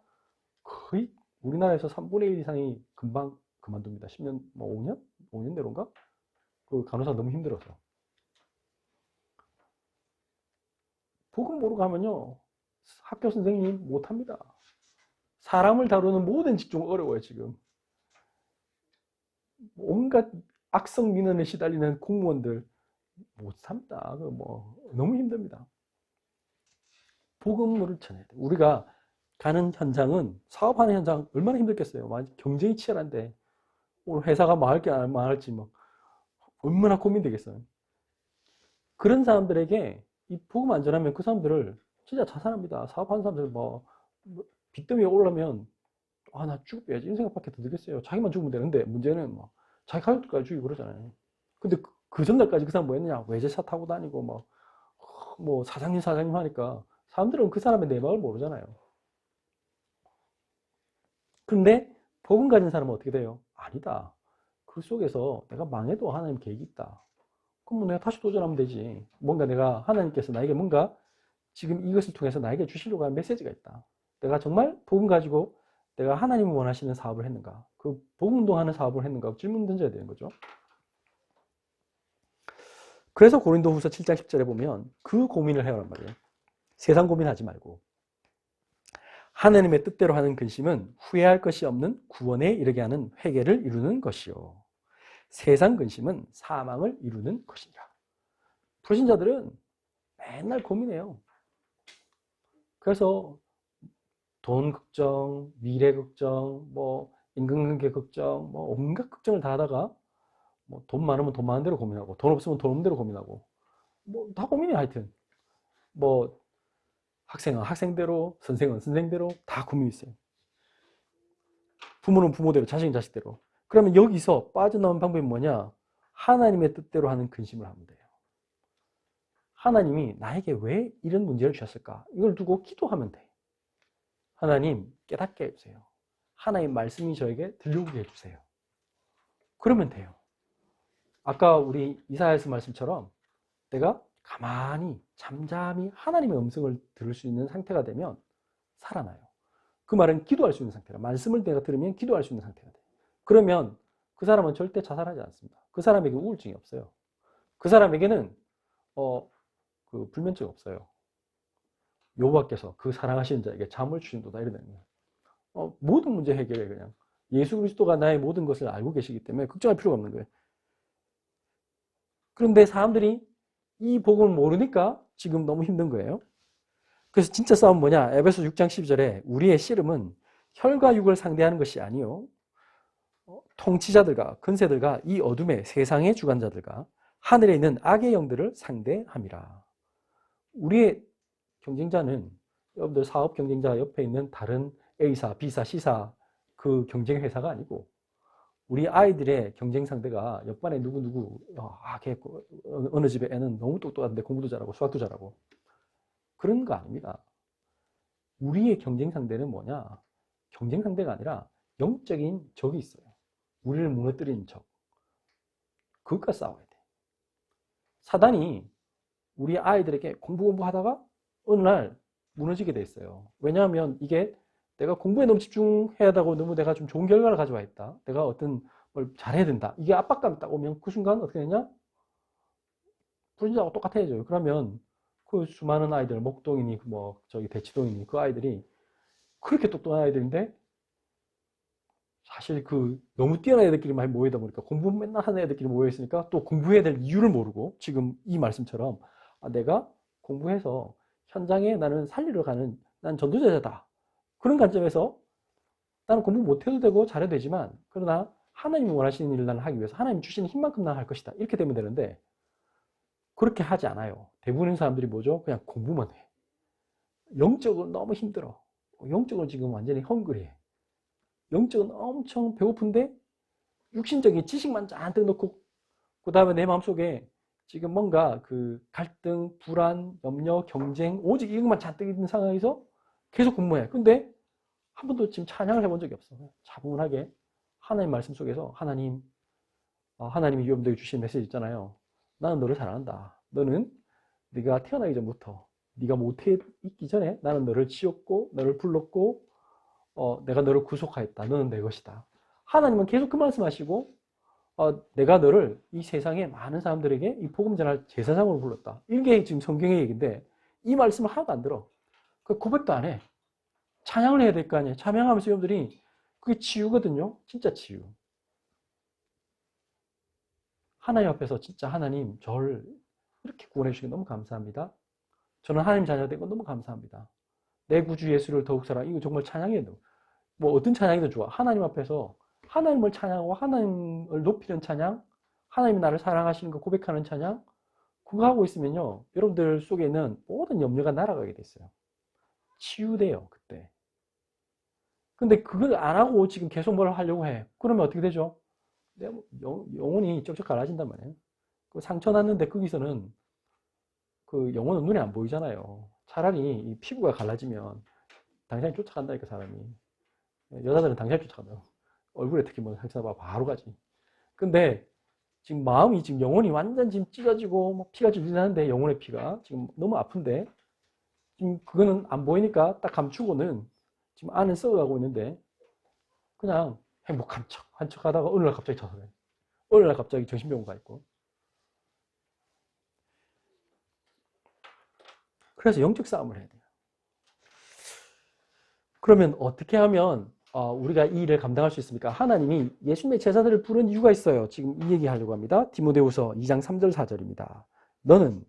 거의 우리나라에서 3분의 1 이상이 금방 그만둡니다. 10년, 뭐 5년? 5년 내로인가? 그 간호사 너무 힘들어서. 복음 모르고 하면요 학교 선생님 못합니다. 사람을 다루는 모든 직종 어려워요 지금. 온갖 악성 민원에 시달리는 공무원들 못합니다. 뭐 너무 힘듭니다. 복음을 전해야 돼. 우리가 가는 현장은 사업하는 현장 얼마나 힘들겠어요. 경쟁이 치열한데 오늘 회사가 망할지 안 망할지 뭐 얼마나 고민되겠어요. 그런 사람들에게 이 복음 안 전하면 그 사람들을 진짜 자살합니다. 사업하는 사람들 뭐 빚더미에 올라면 나 죽어야지 이런 생각밖에 더 들겠어요. 자기만 죽으면 되는데 문제는 뭐 자기 가족들까지 죽이고 그러잖아요. 근데 그 전날까지 그 사람 뭐 했느냐? 외제차 타고 다니고 뭐 사장님 하니까 사람들은 그 사람의 내막을 모르잖아요. 근데 복음 가진 사람은 어떻게 돼요? 아니다. 그 속에서 내가 망해도 하나님 계획이 있다. 그럼 뭐 내가 다시 도전하면 되지. 뭔가 내가 하나님께서 나에게 뭔가 지금 이것을 통해서 나에게 주시려고 하는 메시지가 있다. 내가 정말 복음 가지고 내가 하나님이 원하시는 사업을 했는가? 그 복음 운동하는 사업을 했는가? 질문 던져야 되는 거죠. 그래서 고린도후서 7장 10절에 보면 그 고민을 해오란 말이에요. 세상 고민하지 말고 하나님의 뜻대로 하는 근심은 후회할 것이 없는 구원에 이르게 하는 회개를 이루는 것이요. 세상 근심은 사망을 이루는 것이니라. 불신자들은 맨날 고민해요. 그래서 돈 걱정, 미래 걱정, 뭐 인간관계 걱정, 뭐 온갖 걱정을 다 하다가 뭐 돈 많으면 돈 많은 대로 고민하고 돈 없으면 돈 없는 대로 고민하고 뭐 다 고민이야 하여튼. 뭐 학생은 학생대로, 선생은 선생대로 다 고민이 있어요. 부모는 부모대로, 자식은 자식대로. 그러면 여기서 빠져나온 방법이 뭐냐? 하나님의 뜻대로 하는 근심을 하면 돼요. 하나님이 나에게 왜 이런 문제를 주셨을까? 이걸 두고 기도하면 돼. 하나님 깨닫게 해주세요. 하나님 말씀이 저에게 들려오게 해주세요. 그러면 돼요. 아까 우리 이사야서 말씀처럼 내가 가만히 잠잠히 하나님의 음성을 들을 수 있는 상태가 되면 살아나요. 그 말은 기도할 수 있는 상태라. 말씀을 내가 들으면 기도할 수 있는 상태가 돼요. 그러면 그 사람은 절대 자살하지 않습니다. 그 사람에게 우울증이 없어요. 그 사람에게는 그 불면증 없어요. 여호와께서 그 사랑하시는 자에게 잠을 주신도다 이러는 거예요. 모든 문제 해결해 그냥. 예수 그리스도가 나의 모든 것을 알고 계시기 때문에 걱정할 필요가 없는 거예요. 그런데 사람들이 이 복음을 모르니까 지금 너무 힘든 거예요. 그래서 진짜 싸움은 뭐냐? 에베소 6장 12절에 우리의 씨름은 혈과 육을 상대하는 것이 아니요 통치자들과 근세들과 이 어둠의 세상의 주관자들과 하늘에 있는 악의 영들을 상대함이라. 우리의 경쟁자는 여러분들 사업 경쟁자 옆에 있는 다른 A사, B사, C사 그 경쟁 회사가 아니고 우리 아이들의 경쟁 상대가 옆반에 누구 걔 어느 집에 애는 너무 똑똑한데 공부도 잘하고 수학도 잘하고 그런 거 아닙니다. 우리의 경쟁 상대는 뭐냐? 경쟁 상대가 아니라 영적인 적이 있어요. 우리를 무너뜨리는 적. 그것과 싸워야 돼. 사단이 우리 아이들에게 공부하다가 어느 날 무너지게 돼 있어요. 왜냐하면 이게 내가 공부에 너무 집중해야 하고 너무 내가 좀 좋은 결과를 가져와 있다. 내가 어떤 걸 잘해야 된다. 이게 압박감이 딱 오면 그 순간 어떻게 되냐? 불신자하고 똑같아져요. 그러면 그 수많은 아이들, 목동이니 뭐 저기 대치동이니 그 아이들이 그렇게 똑똑한 아이들인데 사실 그 너무 뛰어난 애들끼리 많이 모이다 보니까 공부 맨날 하는 애들끼리 모여 있으니까 또 공부해야 될 이유를 모르고 지금 이 말씀처럼 내가 공부해서 현장에 나는 살리러 가는 난 전도자다. 그런 관점에서 나는 공부 못해도 되고 잘해도 되지만 그러나 하나님이 원하시는 일을 나는 하기 위해서 하나님 주시는 힘만큼 나는 할 것이다. 이렇게 되면 되는데 그렇게 하지 않아요. 대부분의 사람들이 뭐죠? 그냥 공부만 해. 영적으로 너무 힘들어. 영적으로 지금 완전히 헝그리해. 영적은 엄청 배고픈데 육신적인 지식만 잔뜩 넣고 그 다음에 내 마음속에 지금 뭔가 그 갈등, 불안, 염려, 경쟁 오직 이것만 잔뜩 있는 상황에서 계속 공부해. 근데 한 번도 지금 찬양을 해본 적이 없어. 차분하게 하나님 말씀 속에서 하나님이 여러분들에게 주신 메시지 있잖아요. 나는 너를 사랑한다. 너는 네가 태어나기 전부터 네가 못해 있기 전에 나는 너를 지었고 너를 불렀고 내가 너를 구속하였다. 너는 내 것이다. 하나님은 계속 그 말씀하시고 내가 너를 이 세상에 많은 사람들에게 이 복음 전할 제사장으로 불렀다. 이게 지금 성경의 얘기인데 이 말씀을 하나도 안 들어. 그 고백도 안 해. 찬양을 해야 될 거 아니에요. 찬양하면서 여러분들이 그게 치유거든요. 진짜 치유. 하나님 앞에서 진짜 하나님 저를 이렇게 구원해 주시기 너무 감사합니다. 저는 하나님 자녀가 된 건 너무 감사합니다. 내 구주 예수를 더욱 사랑. 이거 정말 찬양해도 뭐 어떤 찬양이든 좋아. 하나님 앞에서 하나님을 찬양하고 하나님을 높이는 찬양, 하나님이 나를 사랑하시는 거 고백하는 찬양, 그거 하고 있으면요, 여러분들 속에 있는 모든 염려가 날아가게 됐어요. 치유돼요, 그때. 근데 그걸 안 하고 지금 계속 뭘 하려고 해. 그러면 어떻게 되죠? 영혼이 쩍쩍 갈라진단 말이에요. 그 상처 났는데 거기서는 그 영혼은 눈에 안 보이잖아요. 차라리 이 피부가 갈라지면 당장에 쫓아간다니까, 사람이. 여자들은 당장에 쫓아간다. 얼굴에 특히 뭐 상처 봐 바로 가지. 근데 지금 마음이 지금 영혼이 완전 지금 찢어지고 뭐 피가 줄줄 나는데 영혼의 피가 지금 너무 아픈데 지금 그거는 안 보이니까 딱 감추고는 지금 안은 썩어가고 있는데 그냥 행복한 척, 한 척 하다가 어느 날 갑자기 자살해. 어느 날 갑자기 정신병원 가 있고. 그래서 영적 싸움을 해야 돼요. 그러면 어떻게 하면 우리가 이 일을 감당할 수 있습니까? 하나님이 예수님의 제자들을 부른 이유가 있어요. 지금 이 얘기하려고 합니다. 디모데후서 2장 3절 4절입니다. 너는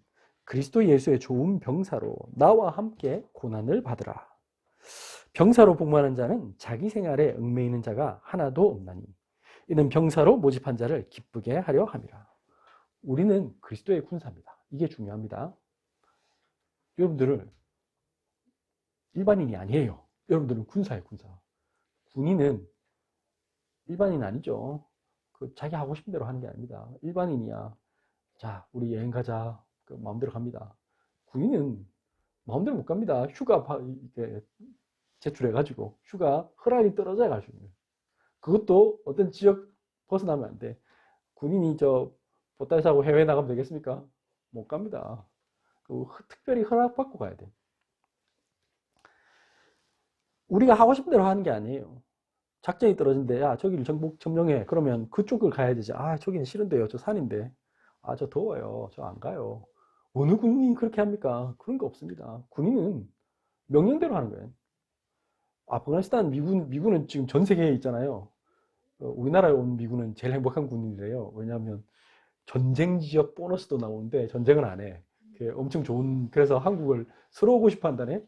그리스도 예수의 좋은 병사로 나와 함께 고난을 받으라. 병사로 복무하는 자는 자기 생활에 얽매이는 자가 하나도 없나니 이는 병사로 모집한 자를 기쁘게 하려 함이라. 우리는 그리스도의 군사입니다. 이게 중요합니다. 여러분들은 일반인이 아니에요. 여러분들은 군사예요, 군사. 군인은 일반인 아니죠. 그 자기 하고 싶은 대로 하는 게 아닙니다. 일반인이야. 자, 우리 여행 가자. 그 마음대로 갑니다. 군인은 마음대로 못 갑니다. 휴가 이렇게 제출해가지고 휴가 허락이 떨어져야 갈 수 있는. 그것도 어떤 지역 벗어나면 안 돼. 군인이 보따리 사고 해외 나가면 되겠습니까? 못 갑니다. 특별히 허락받고 가야 돼. 우리가 하고 싶은 대로 하는 게 아니에요. 작전이 떨어진대. 야, 저기를 점령해. 그러면 그쪽을 가야 되지. 저기는 싫은데요. 저 산인데. 저 더워요. 저 안 가요. 어느 군인이 그렇게 합니까? 그런 거 없습니다. 군인은 명령대로 하는 거예요. 아프가니스탄 미군은 지금 전 세계에 있잖아요. 우리나라에 온 미군은 제일 행복한 군인이래요. 왜냐하면 전쟁 지역 보너스도 나오는데 전쟁은 안 해. 엄청 좋은, 그래서 한국을 서로 오고 싶어 한다네.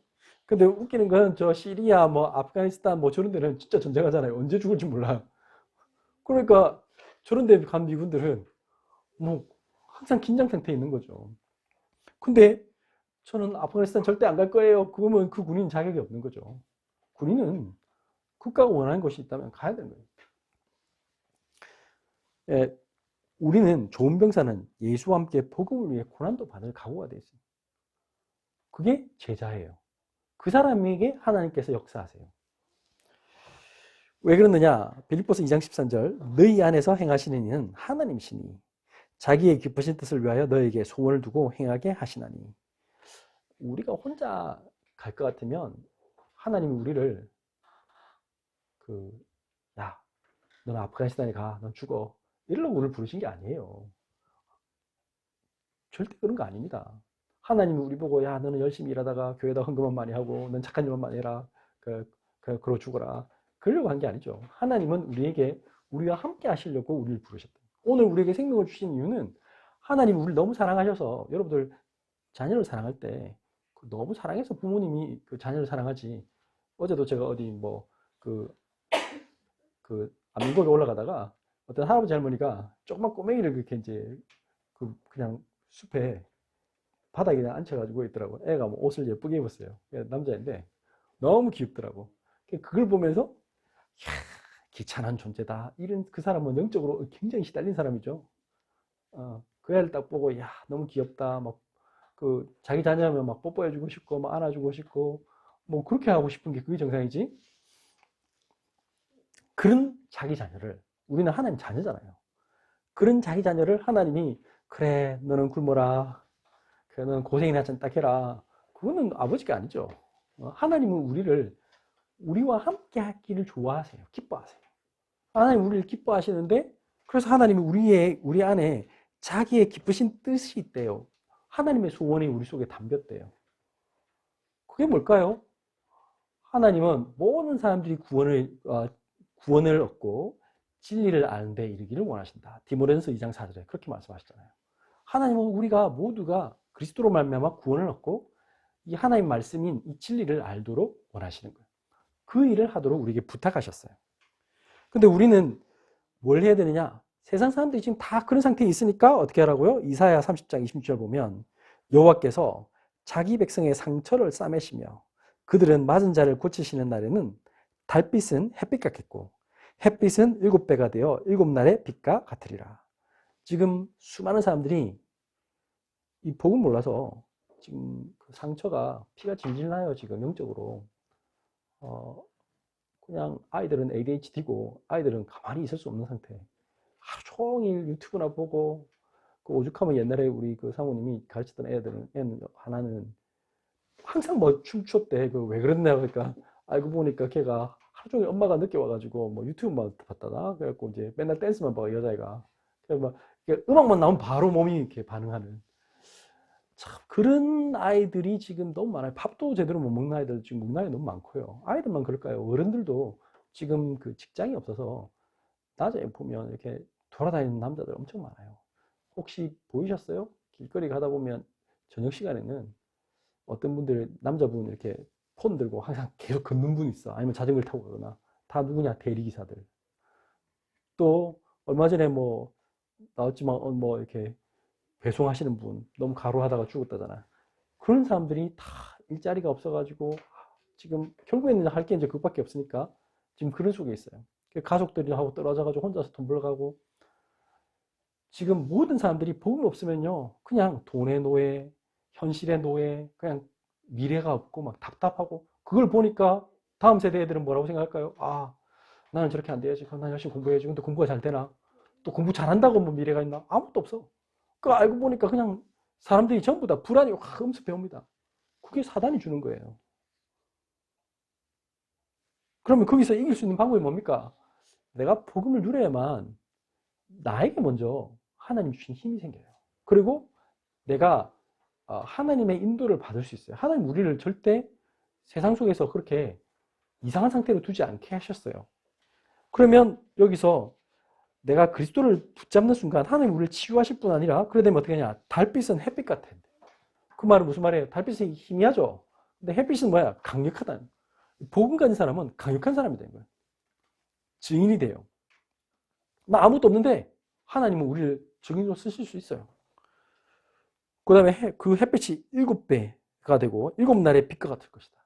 근데 웃기는 건 시리아, 아프가니스탄 저런 데는 진짜 전쟁하잖아요. 언제 죽을지 몰라. 그러니까 저런 데 간 미군들은 항상 긴장 상태에 있는 거죠. 근데 저는 아프가니스탄 절대 안 갈 거예요. 그러면 그 군인 자격이 없는 거죠. 군인은 국가가 원하는 것이 있다면 가야 되는 거예요. 예, 우리는 좋은 병사는 예수와 함께 복음을 위해 고난도 받을 각오가 되어 있어요. 그게 제자예요. 그 사람에게 하나님께서 역사하세요. 왜 그러느냐? 빌립보서 2장 13절 너희 안에서 행하시는 이는 하나님이시니 자기의 기쁘신 뜻을 위하여 너에게 소원을 두고 행하게 하시나니. 우리가 혼자 갈 것 같으면 하나님이 우리를 야, 너는 아프가니스탄에 가, 넌 죽어, 이러려고 우리를 부르신 게 아니에요. 절대 그런 거 아닙니다. 하나님이 우리 보고, 야, 너는 열심히 일하다가 교회에다 헌금만 많이 하고 넌 착한 일만 많이 해라, 그러고 죽어라, 그러려고 한 게 아니죠. 하나님은 우리에게 우리와 함께 하시려고 우리를 부르셨다. 오늘 우리에게 생명을 주신 이유는 하나님이 우리를 너무 사랑하셔서, 여러분들 자녀를 사랑할 때 너무 사랑해서 부모님이 그 자녀를 사랑하지. 어제도 제가 어디 안민국에 올라가다가 어떤 할아버지 할머니가 조그만 꼬맹이를 그렇게 이제 그냥 숲에 바닥에 그냥 앉혀가지고 있더라고. 애가 뭐 옷을 예쁘게 입었어요. 남자인데 너무 귀엽더라고. 그걸 보면서, 이야, 귀찮은 존재다, 이런, 그 사람은 영적으로 굉장히 시달린 사람이죠. 그 애를 딱 보고, 야, 너무 귀엽다, 막 자기 자녀면 막 뽀뽀해주고 싶고 막 안아주고 싶고 뭐 그렇게 하고 싶은 게 그게 정상이지. 그런 자기 자녀를, 우리는 하나님 자녀잖아요. 그런 자기 자녀를 하나님이, 그래 너는 굶어라, 그래 너는 고생이나 좀 딱 해라, 그거는 아버지가 아니죠. 하나님은 우리와 함께 하기를 좋아하세요. 기뻐하세요. 하나님 우리를 기뻐하시는데, 그래서 하나님이 우리 안에 자기의 기쁘신 뜻이 있대요. 하나님의 소원이 우리 속에 담겼대요. 그게 뭘까요? 하나님은 모든 사람들이 구원을 얻고 진리를 아는 데 이르기를 원하신다. 디모데전서 2장 4절에 그렇게 말씀하셨잖아요. 하나님은 우리가 모두가 그리스도로 말미암아 구원을 얻고 이 하나님 말씀인 이 진리를 알도록 원하시는 거예요. 그 일을 하도록 우리에게 부탁하셨어요. 근데 우리는 뭘 해야 되느냐? 세상 사람들이 지금 다 그런 상태에 있으니까 어떻게 하라고요? 이사야 30장 26절 보면, 여호와께서 자기 백성의 상처를 싸매시며 그들은 맞은 자를 고치시는 날에는 달빛은 햇빛 같겠고 햇빛은 7배가 되어 7날의 빛과 같으리라. 지금 수많은 사람들이 이 복음 몰라서 지금 그 상처가 피가 질질 나요. 지금 영적으로. 그냥 아이들은 ADHD고 아이들은 가만히 있을 수 없는 상태. 하루 종일 유튜브나 보고, 그 오죽하면 옛날에 우리 그 사모님이 가르쳤던 애는 하나는 항상 뭐 춤췄대. 왜 그랬나 그러니까, 알고 보니까 걔가 하루 종일 엄마가 늦게 와가지고 뭐 유튜브만 봤다나, 그래갖고 이제 맨날 댄스만 봐, 여자애가. 그래서 막 음악만 나오면 바로 몸이 이렇게 반응하는, 참 그런 아이들이 지금 너무 많아요. 밥도 제대로 못 먹는 아이들 지금 우리나라에 너무 많고요. 아이들만 그럴까요? 어른들도 지금 그 직장이 없어서 낮에 보면 이렇게 돌아다니는 남자들 엄청 많아요. 혹시 보이셨어요? 길거리 가다 보면 저녁 시간에는 어떤 분들, 남자분 이렇게 폰 들고 항상 계속 걷는 분 있어. 아니면 자전거를 타고 가거나. 다 누구냐? 대리기사들. 또 얼마 전에 뭐 나왔지만 뭐 이렇게 배송하시는 분 너무 가로하다가 죽었다잖아. 그런 사람들이 다 일자리가 없어가지고 지금 결국에는 할 게 이제 그것밖에 없으니까 지금 그런 속에 있어요. 가족들하고 떨어져가지고 혼자서 돈 벌어가고, 지금 모든 사람들이 복음 없으면요 그냥 돈의 노예, 현실의 노예, 그냥 미래가 없고 막 답답하고, 그걸 보니까 다음 세대 애들은 뭐라고 생각할까요? 아, 나는 저렇게 안 돼야지. 그럼 난 열심히 공부해야지. 근데 공부가 잘 되나? 또 공부 잘한다고 뭐 미래가 있나? 아무것도 없어. 그 알고 보니까 그냥 사람들이 전부 다 불안이 확 음습해 옵니다. 그게 사단이 주는 거예요. 그러면 거기서 이길 수 있는 방법이 뭡니까? 내가 복음을 누려야만 나에게 먼저 하나님 주신 힘이 생겨요. 그리고 내가 하나님의 인도를 받을 수 있어요. 하나님 우리를 절대 세상 속에서 그렇게 이상한 상태로 두지 않게 하셨어요. 그러면 여기서 내가 그리스도를 붙잡는 순간 하나님 우리를 치유하실 뿐 아니라, 그래 되면 어떻게 하냐? 달빛은 햇빛 같아. 그 말은 무슨 말이에요? 달빛은 희미하죠. 근데 햇빛은 뭐야? 강력하다. 복음 가진 사람은 강력한 사람이 되는 거예요. 증인이 돼요. 나 아무것도 없는데 하나님은 우리를 증인으로 쓰실 수 있어요. 그 다음에 그 햇빛이 7배가 되고 7날의 빛과 같을 것이다.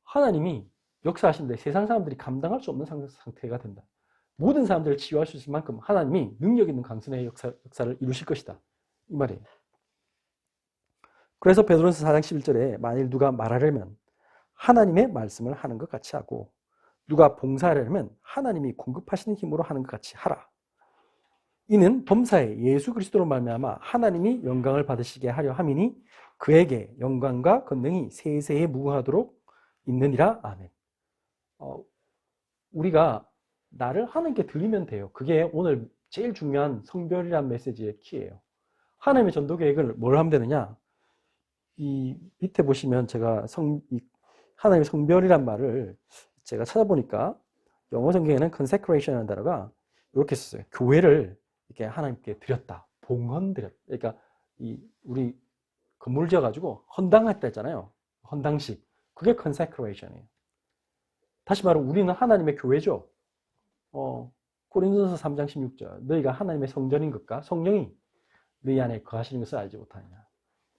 하나님이 역사하시는데 세상 사람들이 감당할 수 없는 상태가 된다. 모든 사람들을 치유할 수 있을 만큼 하나님이 능력 있는 강선의 역사를 이루실 것이다. 이 말이에요. 그래서 베드로전서 4장 11절에 만일 누가 말하려면 하나님의 말씀을 하는 것 같이 하고, 누가 봉사하려면 하나님이 공급하시는 힘으로 하는 것 같이 하라. 이는 범사에 예수 그리스도로 말미암아 하나님이 영광을 받으시게 하려 함이니 그에게 영광과 권능이 세세에 무궁하도록 있느니라. 아멘. 우리가 나를 하나님께 드리면 돼요. 그게 오늘 제일 중요한 성별이란 메시지의 키예요. 하나님의 전도 계획을 뭘 하면 되느냐? 이 밑에 보시면 제가 하나님의 성별이란 말을 제가 찾아보니까 영어 성경에는 consecration이라는 단어가 이렇게 썼어요. 교회를 이렇게 하나님께 드렸다. 봉헌 드렸다. 그러니까 우리 건물 지어가지고 헌당했다 했잖아요. 헌당식. 그게 consecration이에요. 다시 말하면 우리는 하나님의 교회죠. 고린도서 3장 16절. 너희가 하나님의 성전인 것과 성령이 너희 안에 거하시는 것을 알지 못하느냐.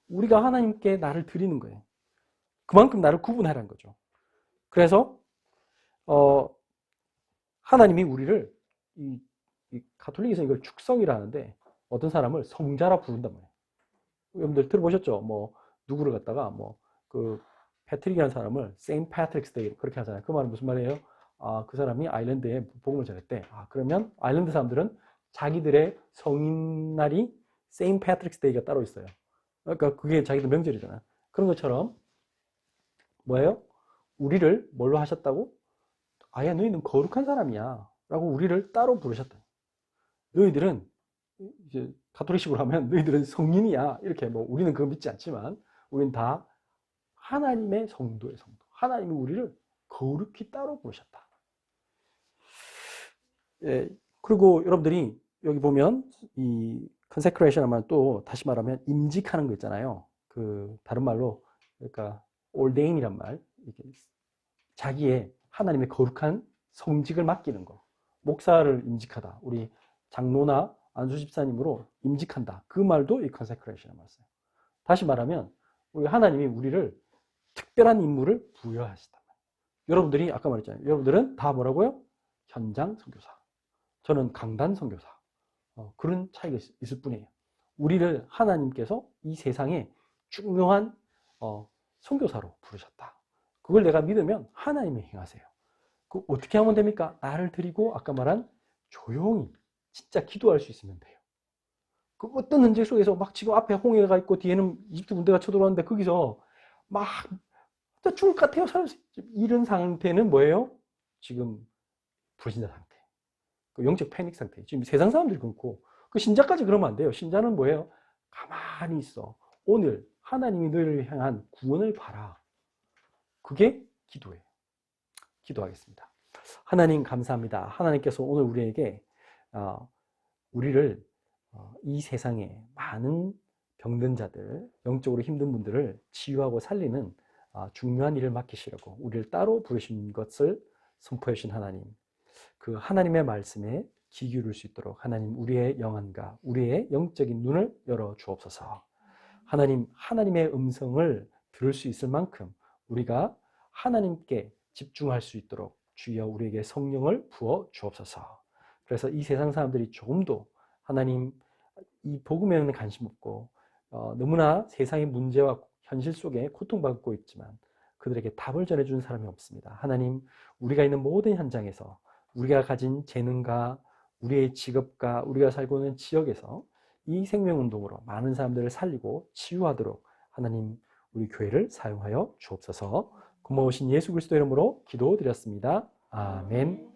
우리가 하나님께 나를 드리는 거예요. 그만큼 나를 구분하라는 거죠. 그래서 하나님이 우리를 이 가톨릭에서 이걸 축성이라 하는데 어떤 사람을 성자라 부른단 말이에요. 여러분들 들어보셨죠? 뭐 누구를 갖다가 그 패트릭이라는 사람을 세인트 패트릭스 데이 그렇게 하잖아요. 그 말은 무슨 말이에요? 그 사람이 아일랜드에 복음을 전했대. 그러면 아일랜드 사람들은 자기들의 성인날이 세인트 패트릭스 데이가 따로 있어요. 그러니까 그게 자기들 명절이잖아요. 그런 것처럼 뭐예요? 우리를 뭘로 하셨다고? 아야 너희는 거룩한 사람이야 라고 우리를 따로 부르셨다. 너희들은 이제 가톨릭식으로 하면 너희들은 성인이야 이렇게 우리는 그거 믿지 않지만 우리는 다 하나님의 성도의 성도. 하나님이 우리를 거룩히 따로 부르셨다. 예, 그리고 여러분들이 여기 보면 이 consecration 하면 또 다시 말하면 임직하는 거 있잖아요. 그 다른 말로 그러니까 ordain이란 말, 이게 자기의 하나님의 거룩한 성직을 맡기는 거. 목사를 임직하다. 우리 장로나 안수 집사님으로 임직한다. 그 말도 이 consecration을 말써요. 다시 말하면 우리 하나님이 우리를 특별한 임무를 부여하시다. 여러분들이 아까 말했잖아요. 여러분들은 다 뭐라고요? 현장 선교사. 저는 강단 선교사. 그런 차이가 있을 뿐이에요. 우리를 하나님께서 이 세상에 중요한 선교사로 부르셨다. 그걸 내가 믿으면 하나님이 행하세요. 그 어떻게 하면 됩니까? 나를 드리고 아까 말한 조용히 진짜 기도할 수 있으면 돼요. 그 어떤 문제 속에서 막 지금 앞에 홍해가 있고 뒤에는 이집트 군대가 쳐들어왔는데 거기서 막 죽을 것 같아요. 이런 상태는 뭐예요? 지금 불신자 상태. 그 영적 패닉 상태. 지금 세상 사람들이 그렇고 그 신자까지 그러면 안 돼요. 신자는 뭐예요? 가만히 있어. 오늘 하나님이 너희를 향한 구원을 봐라. 그게 기도예요. 기도하겠습니다. 하나님 감사합니다. 하나님께서 오늘 우리에게 우리를 이 세상에 많은 병든 자들, 영적으로 힘든 분들을 치유하고 살리는 중요한 일을 맡기시려고 우리를 따로 부르신 것을 선포해 주신 하나님, 그 하나님의 말씀에 귀 기울일 수 있도록 하나님 우리의 영안과 우리의 영적인 눈을 열어 주옵소서. 하나님, 하나님의 음성을 들을 수 있을 만큼 우리가 하나님께 집중할 수 있도록 주여 우리에게 성령을 부어 주옵소서. 그래서 이 세상 사람들이 조금도 하나님 이 복음에는 관심 없고 너무나 세상의 문제와 현실 속에 고통받고 있지만 그들에게 답을 전해주는 사람이 없습니다. 하나님, 우리가 있는 모든 현장에서 우리가 가진 재능과 우리의 직업과 우리가 살고 있는 지역에서 이 생명운동으로 많은 사람들을 살리고 치유하도록 하나님 우리 교회를 사용하여 주옵소서. 고마우신 예수 그리스도 이름으로 기도드렸습니다. 아멘.